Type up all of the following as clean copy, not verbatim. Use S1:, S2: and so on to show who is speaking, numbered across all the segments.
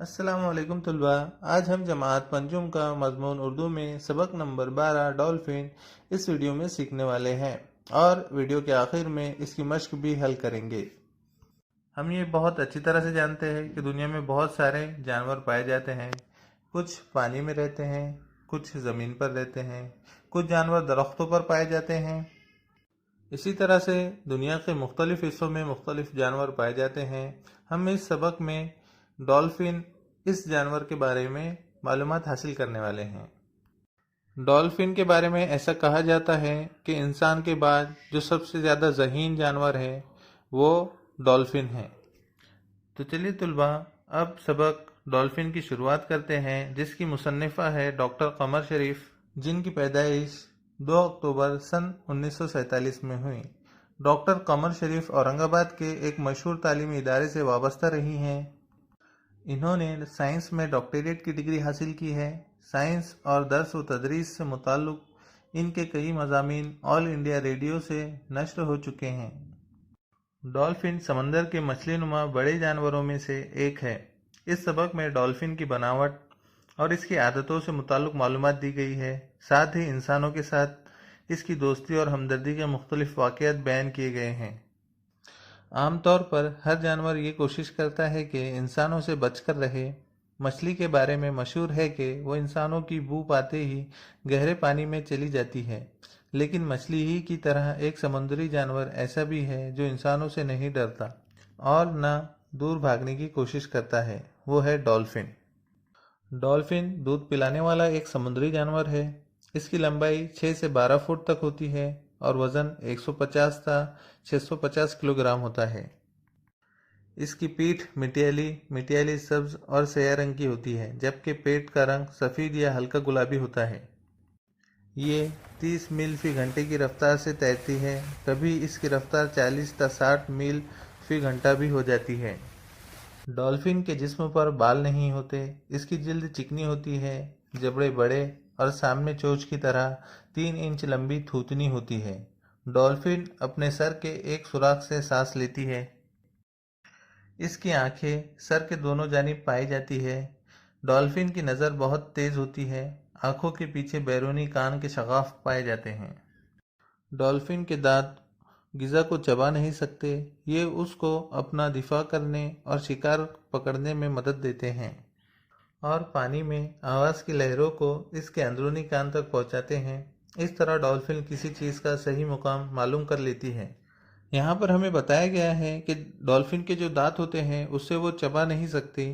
S1: अस्सलामुअलैकुम तुलबा। आज हम जमात पंजुम का मजमून उर्दू में सबक नंबर 12 डॉल्फिन इस वीडियो में सीखने वाले हैं और वीडियो के आखिर में इसकी मश्क भी हल करेंगे। हम ये बहुत अच्छी तरह से जानते हैं कि दुनिया में बहुत सारे जानवर पाए जाते हैं। कुछ पानी में रहते हैं, कुछ ज़मीन पर रहते हैं, कुछ जानवर दरख्तों पर पाए जाते हैं। इसी तरह से दुनिया के मुख्तलिफ हिस्सों में मुख्तलिफ जानवर पाए जाते हैं। हम इस सबक में डॉल्फिन इस जानवर के बारे में मालूमात हासिल करने वाले हैं। डॉल्फिन के बारे में ऐसा कहा जाता है कि इंसान के बाद जो सबसे ज़्यादा ज़हीन जानवर है वो डॉल्फिन है। तो चलिए तुलबा, अब सबक डॉल्फिन की शुरुआत करते हैं, जिसकी मुसन्निफ़ा है डॉक्टर कमर शरीफ, जिनकी पैदाइश 2 अक्टूबर सन 1947 में हुई। डॉक्टर कमर शरीफ औरंगाबाद के एक मशहूर तालीमी इदारे से वाबस्ता रही हैं। इन्होंने साइंस में डॉक्टरेट की डिग्री हासिल की है। साइंस और दर्स व तदरीस से मुताल्लिक़ इनके कई मज़ामीन ऑल इंडिया रेडियो से नश्र हो चुके हैं। डॉल्फिन समंदर के मछली नुमा बड़े जानवरों में से एक है। इस सबक में डॉल्फिन की बनावट और इसकी आदतों से मुताल्लिक़ मालूमात दी गई है। साथ ही इंसानों के साथ इसकी दोस्ती और हमदर्दी के मुख्तलिफ वाक़यात बयान किए गए हैं। आमतौर पर हर जानवर ये कोशिश करता है कि इंसानों से बचकर रहे। मछली के बारे में मशहूर है कि वो इंसानों की बू पाते ही गहरे पानी में चली जाती है, लेकिन मछली ही की तरह एक समुद्री जानवर ऐसा भी है जो इंसानों से नहीं डरता और न दूर भागने की कोशिश करता है। वो है डॉल्फिन। डॉल्फिन दूध पिलाने वाला एक समुद्री जानवर है। इसकी लंबाई 6 से 12 फुट तक होती है और वज़न 150 था 650 किलोग्राम होता है। इसकी पीठ मिटियाली सब्ज और स्याह रंग की होती है, जबकि पेट का रंग सफ़ेद या हल्का गुलाबी होता है। ये 30 मील फी घंटे की रफ्तार से तैरती है। कभी इसकी रफ्तार 40 से 60 मील फी घंटा भी हो जाती है। डॉल्फिन के जिस्म पर बाल नहीं होते। इसकी जिल्द चिकनी होती है, जबड़े बड़े और सामने चोंच की तरह 3 इंच लंबी थूथनी होती है। डॉल्फिन अपने सर के एक सुराख से सांस लेती है। इसकी आंखें सर के दोनों जानिब पाई जाती है। डॉल्फिन की नज़र बहुत तेज़ होती है। आंखों के पीछे बैरूनी कान के शगाफ पाए जाते हैं। डॉल्फिन के दांत गिज़ा को चबा नहीं सकते। ये उसको अपना दिफा करने और शिकार पकड़ने में मदद देते हैं और पानी में आवाज़ की लहरों को इसके अंदरूनी कान तक पहुंचाते हैं। इस तरह डॉल्फिन किसी चीज़ का सही मुकाम मालूम कर लेती है। यहाँ पर हमें बताया गया है कि डॉल्फिन के जो दांत होते हैं उससे वो चबा नहीं सकती,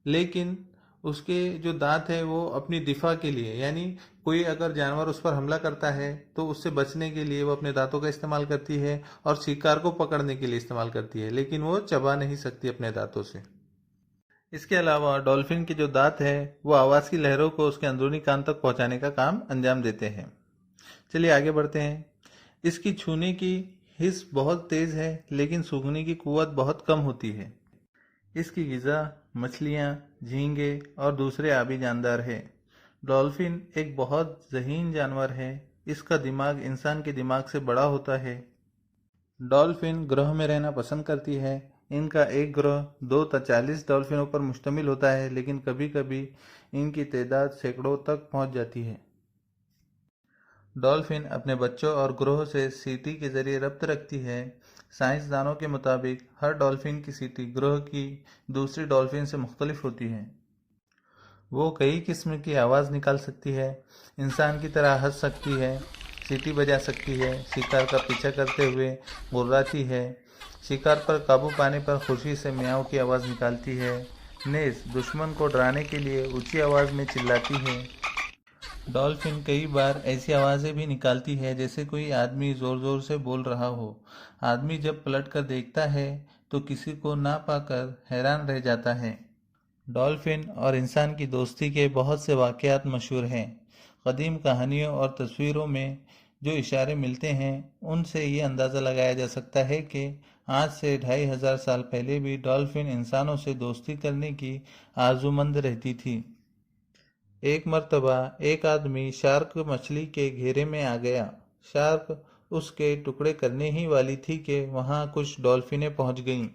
S1: लेकिन उसके जो दांत है वो अपनी दिफा के लिए, यानी कोई अगर जानवर उस पर हमला करता है तो उससे बचने के लिए वो अपने दांतों का इस्तेमाल करती है और शिकार को पकड़ने के लिए इस्तेमाल करती है, लेकिन वो चबा नहीं सकती अपने दांतों से। इसके अलावा डॉल्फिन के जो दांत है वो आवाज़ की लहरों को उसके अंदरूनी कान तक पहुंचाने का काम अंजाम देते हैं। चलिए आगे बढ़ते हैं। इसकी छूने की हिस्स बहुत तेज़ है, लेकिन सूंघने की कुव्वत बहुत कम होती है। इसकी ग़िज़ा मछलियाँ, झींगे और दूसरे आबी जानदार है। डॉल्फिन एक बहुत ज़हीन जानवर है। इसका दिमाग इंसान के दिमाग से बड़ा होता है। डॉल्फिन ग्रोह में रहना पसंद करती है। इनका एक ग्रोह 2 से 40 डॉल्फिनों पर मुश्तमिल होता है, लेकिन कभी कभी इनकी तादाद सैकड़ों तक पहुंच जाती है। डॉल्फिन अपने बच्चों और ग्रोह से सीटी के जरिए रब्त रखती है। साइंसदानों के मुताबिक हर डॉल्फिन की सीटी ग्रोह की दूसरी डॉल्फिन से मुख्तलिफ होती है। वो कई किस्म की आवाज़ निकाल सकती है, इंसान की तरह हंस सकती है, सीटी बजा सकती है, शिकार का पीछा करते हुए गुर्राती है, शिकार पर काबू पाने पर खुशी से म्याऊं की आवाज़ निकालती है, नेज़ दुश्मन को डराने के लिए ऊंची आवाज़ में चिल्लाती है। डॉल्फिन कई बार ऐसी आवाज़ें भी निकालती है जैसे कोई आदमी ज़ोर ज़ोर से बोल रहा हो। आदमी जब पलट कर देखता है तो किसी को ना पाकर हैरान रह जाता है। डॉल्फिन और इंसान की दोस्ती के बहुत से वाक़यात मशहूर हैं। क़दीम कहानियों और तस्वीरों में जो इशारे मिलते हैं उनसे ये अंदाज़ा लगाया जा सकता है कि आज से 2500 साल पहले भी डॉल्फिन इंसानों से दोस्ती करने की आर्जूमंद रहती थी। एक मर्तबा एक आदमी शार्क मछली के घेरे में आ गया। शार्क उसके टुकड़े करने ही वाली थी कि वहां कुछ डॉल्फिनें पहुंच गईं।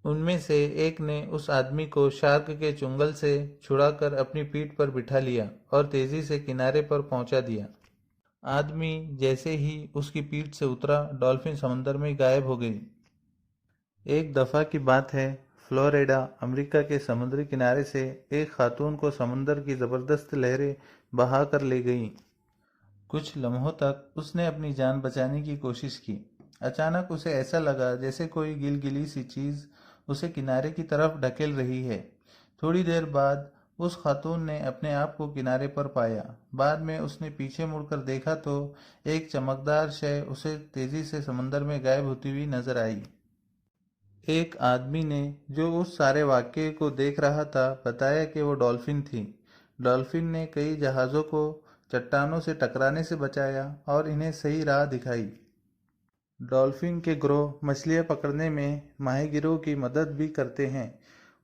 S1: उनमें से एक ने उस आदमी को शार्क के चुंगल से छुड़ाकर अपनी पीठ पर बिठा लिया और तेजी से किनारे पर पहुंचा दिया। आदमी जैसे ही उसकी पीठ से उतरा, डॉल्फिन समंदर में गायब हो गई। एक दफा की बात है, फ्लोरिडा अमेरिका के समुद्री किनारे से एक खातून को समंदर की जबरदस्त लहरें बहा कर ले गईं। कुछ लम्हों तक उसने अपनी जान बचाने की कोशिश की। अचानक उसे ऐसा लगा जैसे कोई गिलगिली सी चीज उसे किनारे की तरफ ढकेल रही है। थोड़ी देर बाद उस खातून ने अपने आप को किनारे पर पाया। बाद में उसने पीछे मुड़कर देखा तो एक चमकदार शय उसे तेजी से समंदर में गायब होती हुई नजर आई। एक आदमी ने, जो उस सारे वाकये को देख रहा था, बताया कि वो डॉल्फिन थी। डॉल्फिन ने कई जहाज़ों को चट्टानों से टकराने से बचाया और इन्हें सही राह दिखाई। डॉल्फिन के गिरोह मछलियाँ पकड़ने में माहीगिरों की मदद भी करते हैं।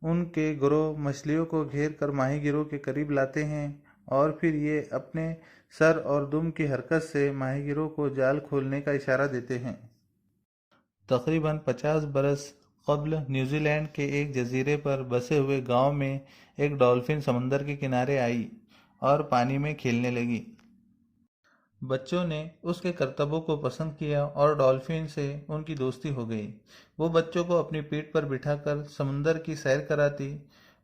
S1: उनके गिरोह मछलियों को घेर कर माहीगिरों के करीब लाते हैं और फिर ये अपने सर और दुम की हरकत से माहीगिरों को जाल खोलने का इशारा देते हैं। तकरीबन 50 बरस कब्ल न्यूजीलैंड के एक जजीरे पर बसे हुए गांव में एक डॉल्फिन समंदर के किनारे आई और पानी में खेलने लगी। बच्चों ने उसके करतबों को पसंद किया और डॉल्फिन से उनकी दोस्ती हो गई। वो बच्चों को अपनी पीठ पर बिठाकर समुंदर की सैर कराती।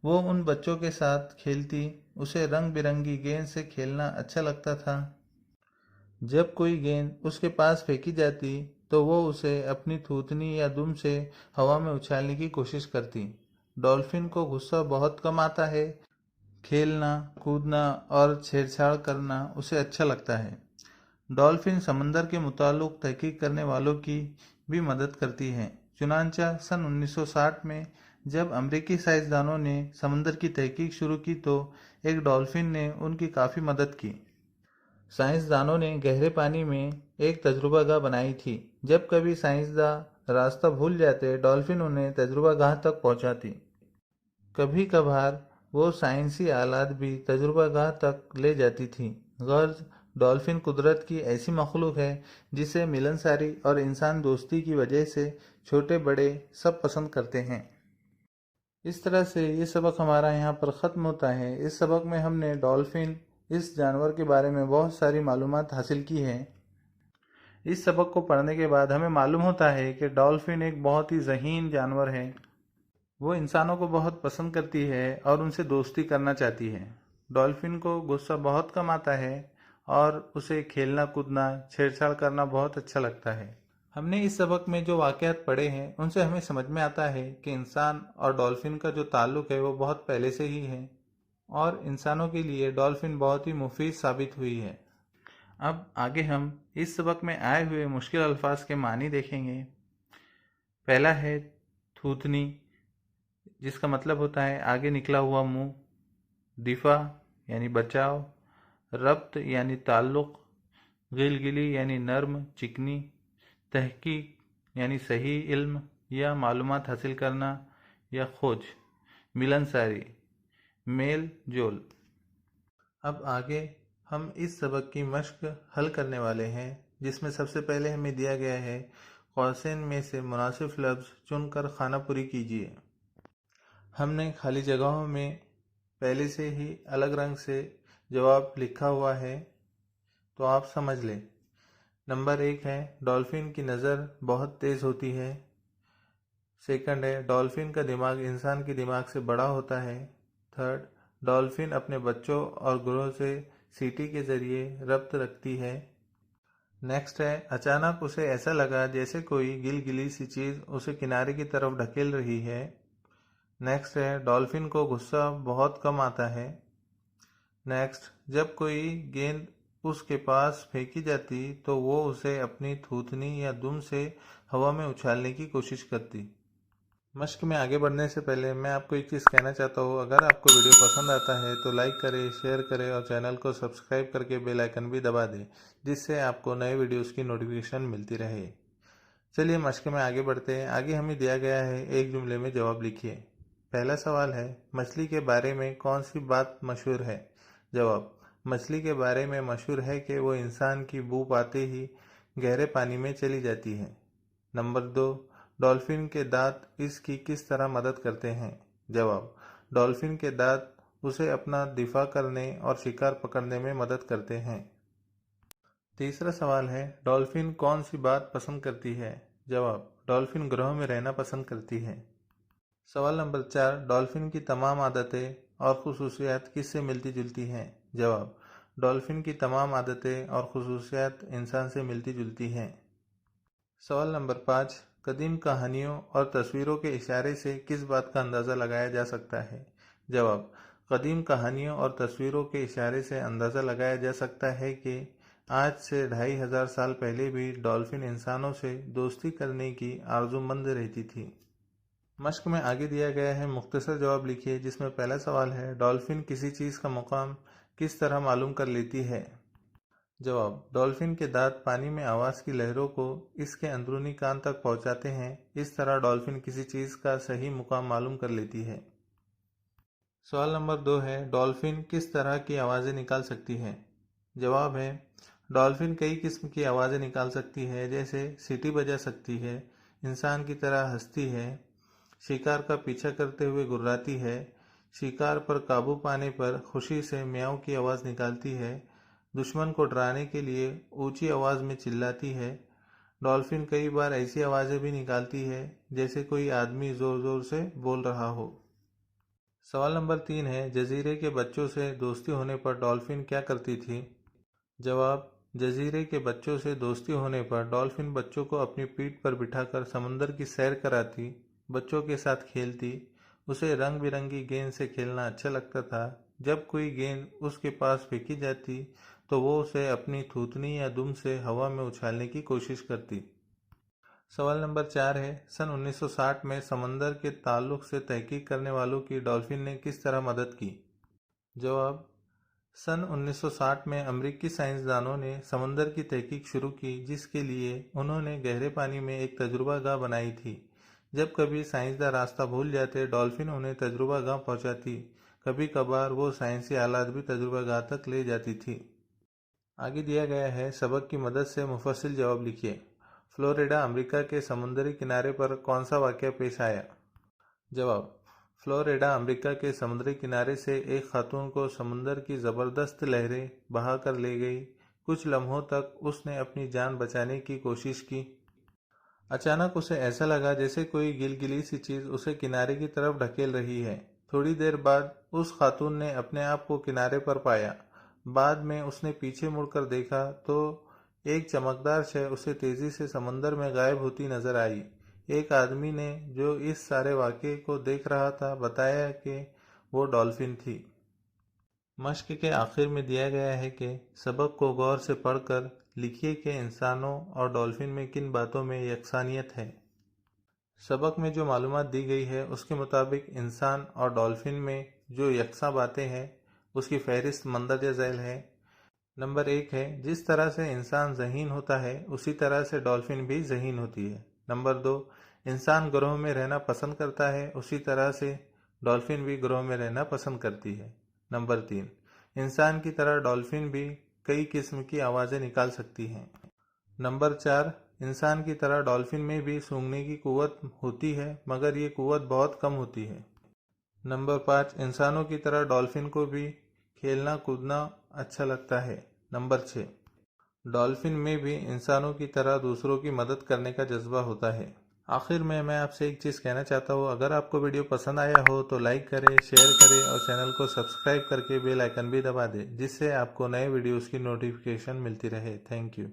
S1: वो उन बच्चों के साथ खेलती। उसे रंग बिरंगी गेंद से खेलना अच्छा लगता था। जब कोई गेंद उसके पास फेंकी जाती तो वो उसे अपनी थूथनी या दुम से हवा में उछालने की कोशिश करती। डॉल्फिन को गुस्सा बहुत कम आता है। खेलना, कूदना और छेड़छाड़ करना उसे अच्छा लगता है। डॉल्फिन समंदर के मुताल्लिक तहकीक करने वालों की भी मदद करती है। चुनांचा सन 1960 में जब अमेरिकी साइंसदानों ने समंदर की तहकीक शुरू की तो एक डॉल्फिन ने उनकी काफ़ी मदद की। साइंसदानों ने गहरे पानी में एक तजुर्बागाह बनाई थी। जब कभी साइंसदान रास्ता भूल जाते, डॉल्फिन उन्हें तजुर्बागाह तक पहुंचाती। कभी कभार वो साइंसी आलात भी तजुर्बागाह तक ले जाती थी। गर्ज डॉल्फिन कुदरत की ऐसी मखलूक है जिसे मिलनसारी और इंसान दोस्ती की वजह से छोटे बड़े सब पसंद करते हैं। इस तरह से ये सबक हमारा यहाँ पर ख़त्म होता है। इस सबक में हमने डॉल्फिन, इस जानवर के बारे में बहुत सारी मालूमात हासिल की है। इस सबक को पढ़ने के बाद हमें मालूम होता है कि डॉल्फिन एक बहुत ही ज़हीन जानवर है। वो इंसानों को बहुत पसंद करती है और उनसे दोस्ती करना चाहती है। डॉल्फिन को गुस्सा बहुत कम आता है और उसे खेलना कूदना छेड़छाड़ करना बहुत अच्छा लगता है। हमने इस सबक में जो वाक़यात पढ़े हैं उनसे हमें समझ में आता है कि इंसान और डॉल्फिन का जो ताल्लुक़ है वो बहुत पहले से ही है और इंसानों के लिए डॉल्फिन बहुत ही मुफीद साबित हुई है। अब आगे हम इस सबक में आए हुए मुश्किल अल्फाज के मानी देखेंगे। पहला है थूथनी, जिसका मतलब होता है आगे निकला हुआ मुंह। दिफा यानी बचाव। रब्त यानी ताल्लुक़। गिलगिली यानी नर्म चिकनी। तहकीक यानी सही इल्म या मालूमात हासिल करना या खोज। मिलनसारी, मेल जोल। अब आगे हम इस सबक की मश्क हल करने वाले हैं, जिसमें सबसे पहले हमें दिया गया है कौसैन में से मुनासिब लफ्ज़ चुनकर खाना पूरी कीजिए। हमने खाली जगहों में पहले से ही अलग रंग से जवाब लिखा हुआ है, तो आप समझ लें। नंबर 1 है डॉल्फिन की नज़र बहुत तेज़ होती है। सेकंड है डॉल्फिन का दिमाग इंसान के दिमाग से बड़ा होता है। थर्ड, डॉल्फिन अपने बच्चों और गुरों से सीटी के ज़रिए रब्त रखती है। नेक्स्ट है अचानक उसे ऐसा लगा जैसे कोई गिलगिली सी चीज़ उसे किनारे की तरफ ढकेल रही है। नेक्स्ट है डॉल्फिन को गुस्सा बहुत कम आता है। नेक्स्ट, जब कोई गेंद उसके पास फेंकी जाती तो वो उसे अपनी थूथनी या दुम से हवा में उछालने की कोशिश करती। मश्क में आगे बढ़ने से पहले मैं आपको एक चीज़ कहना चाहता हूँ। अगर आपको वीडियो पसंद आता है तो लाइक करें, शेयर करें और चैनल को सब्सक्राइब करके बेल आइकन भी दबा दें, जिससे आपको नए वीडियोस की नोटिफिकेशन मिलती रहे। चलिए मश्क में आगे बढ़ते हैं। आगे हमें दिया गया है, एक जुमले में जवाब लिखिए। पहला सवाल है मछली के बारे में कौन सी बात मशहूर है। जवाब, मछली के बारे में मशहूर है कि वो इंसान की बू पाते ही गहरे पानी में चली जाती है। नंबर 2, डॉल्फिन के दांत इसकी किस तरह मदद करते हैं? जवाब: डॉल्फिन के दांत उसे अपना दिफा करने और शिकार पकड़ने में मदद करते हैं। तीसरा सवाल है, डॉल्फिन कौन सी बात पसंद करती है? जवाब: डॉल्फिन ग्रहों में रहना पसंद करती है। सवाल नंबर 4, डॉल्फिन की तमाम आदतें और खुसूसियात किससे मिलती जुलती हैं? जवाब: डॉल्फिन की तमाम आदतें और खुसूसियात इंसान से मिलती जुलती हैं। सवाल नंबर 5, कदीम कहानियों और तस्वीरों के इशारे से किस बात का अंदाज़ा लगाया जा सकता है? जवाब: कदीम कहानियों और तस्वीरों के इशारे से अंदाज़ा लगाया जा सकता है कि आज से 2500 साल पहले भी डॉल्फिन इंसानों से दोस्ती करने की आरजूमंद रहती थी। मश्क में आगे दिया गया है, मुख्तसर जवाब लिखिए, जिसमें पहला सवाल है, डॉल्फिन किसी चीज़ का मुकाम किस तरह मालूम कर लेती है? जवाब: डॉल्फिन के दांत पानी में आवाज़ की लहरों को इसके अंदरूनी कान तक पहुंचाते हैं। इस तरह डॉल्फिन किसी चीज़ का सही मुकाम मालूम कर लेती है। सवाल नंबर 2 है, डॉल्फिन किस तरह की आवाज़ें निकाल सकती है? जवाब है, डॉल्फिन कई किस्म की आवाज़ें निकाल सकती है, जैसे सीटी बजा सकती है, इंसान की तरह हंसती है, शिकार का पीछा करते हुए गुर्राती है, शिकार पर काबू पाने पर खुशी से म्याऊं की आवाज़ निकालती है, दुश्मन को डराने के लिए ऊंची आवाज़ में चिल्लाती है। डॉल्फिन कई बार ऐसी आवाज़ें भी निकालती है जैसे कोई आदमी ज़ोर ज़ोर से बोल रहा हो। सवाल नंबर 3 है, जजीरे के बच्चों से दोस्ती होने पर डॉल्फिन क्या करती थी? जवाब: जजीरे के बच्चों से दोस्ती होने पर डॉल्फिन बच्चों को अपनी पीठ पर बिठाकर समुंदर की सैर कराती, बच्चों के साथ खेलती। उसे रंग बिरंगी गेंद से खेलना अच्छा लगता था। जब कोई गेंद उसके पास फेंकी जाती तो वो उसे अपनी थूथनी या दुम से हवा में उछालने की कोशिश करती। सवाल नंबर 4 है, सन 1960 में समंदर के ताल्लुक से तहकीक करने वालों की डॉल्फिन ने किस तरह मदद की? जवाब: सन 1960 में अमेरिकी साइंसदानों ने समंदर की तहकीक शुरू की, जिसके लिए उन्होंने गहरे पानी में एक तजुर्बागाह बनाई थी। जब कभी साइंसदान रास्ता भूल जाते, डॉल्फिन उन्हें तजुर्बागाह पहुंचाती। कभी कभार वो साइंसी आलात भी तजुर्बागाह तक ले जाती थी। आगे दिया गया है, सबक की मदद से मुफस्सिल जवाब लिखिए। फ्लोरिडा अमेरिका के समुद्री किनारे पर कौन सा वाक़या पेश आया? जवाब: फ्लोरिडा अमेरिका के समुद्री किनारे से एक खातून को समुंदर की ज़बरदस्त लहरें बहा कर ले गई। कुछ लम्हों तक उसने अपनी जान बचाने की कोशिश की। अचानक उसे ऐसा लगा जैसे कोई गिलगिली सी चीज़ उसे किनारे की तरफ ढकेल रही है। थोड़ी देर बाद उस खातून ने अपने आप को किनारे पर पाया। बाद में उसने पीछे मुड़कर देखा तो एक चमकदार शय उसे तेजी से समंदर में गायब होती नजर आई। एक आदमी ने, जो इस सारे वाक़ये को देख रहा था, बताया कि वो डॉल्फिन थी। मश्क के आखिर में दिया गया है कि सबक को गौर से पढ़कर लिखिए कि इंसानों और डॉल्फिन में किन बातों में यकसानियत है। सबक में जो मालूमात दी गई है उसके मुताबिक इंसान और डॉल्फिन में जो यकसा बातें हैं उसकी फहरिस्त मंदरजा झैल है। नंबर 1 है, जिस तरह से इंसान ज़हीन होता है उसी तरह से डॉल्फिन भी ज़हीन होती है। नंबर 2, इंसान ग्रोह में रहना पसंद करता है उसी तरह से डॉल्फिन भी ग्रोह में रहना पसंद करती है। नंबर 3, इंसान की तरह डॉल्फिन भी कई किस्म की आवाज़ें निकाल सकती हैं। नंबर 4, इंसान की तरह डॉल्फिन में भी सूंघने की कुव्वत होती है, मगर ये कुव्वत बहुत कम होती है। नंबर 5, इंसानों की तरह डॉल्फिन को भी खेलना कूदना अच्छा लगता है। नंबर 6, डॉल्फिन में भी इंसानों की तरह दूसरों की मदद करने का जज्बा होता है। आखिर में मैं आपसे एक चीज़ कहना चाहता हूँ, अगर आपको वीडियो पसंद आया हो तो लाइक करें, शेयर करें और चैनल को सब्सक्राइब करके बेल आइकन भी दबा दें, जिससे आपको नए वीडियोस की नोटिफिकेशन मिलती रहे। Thank you.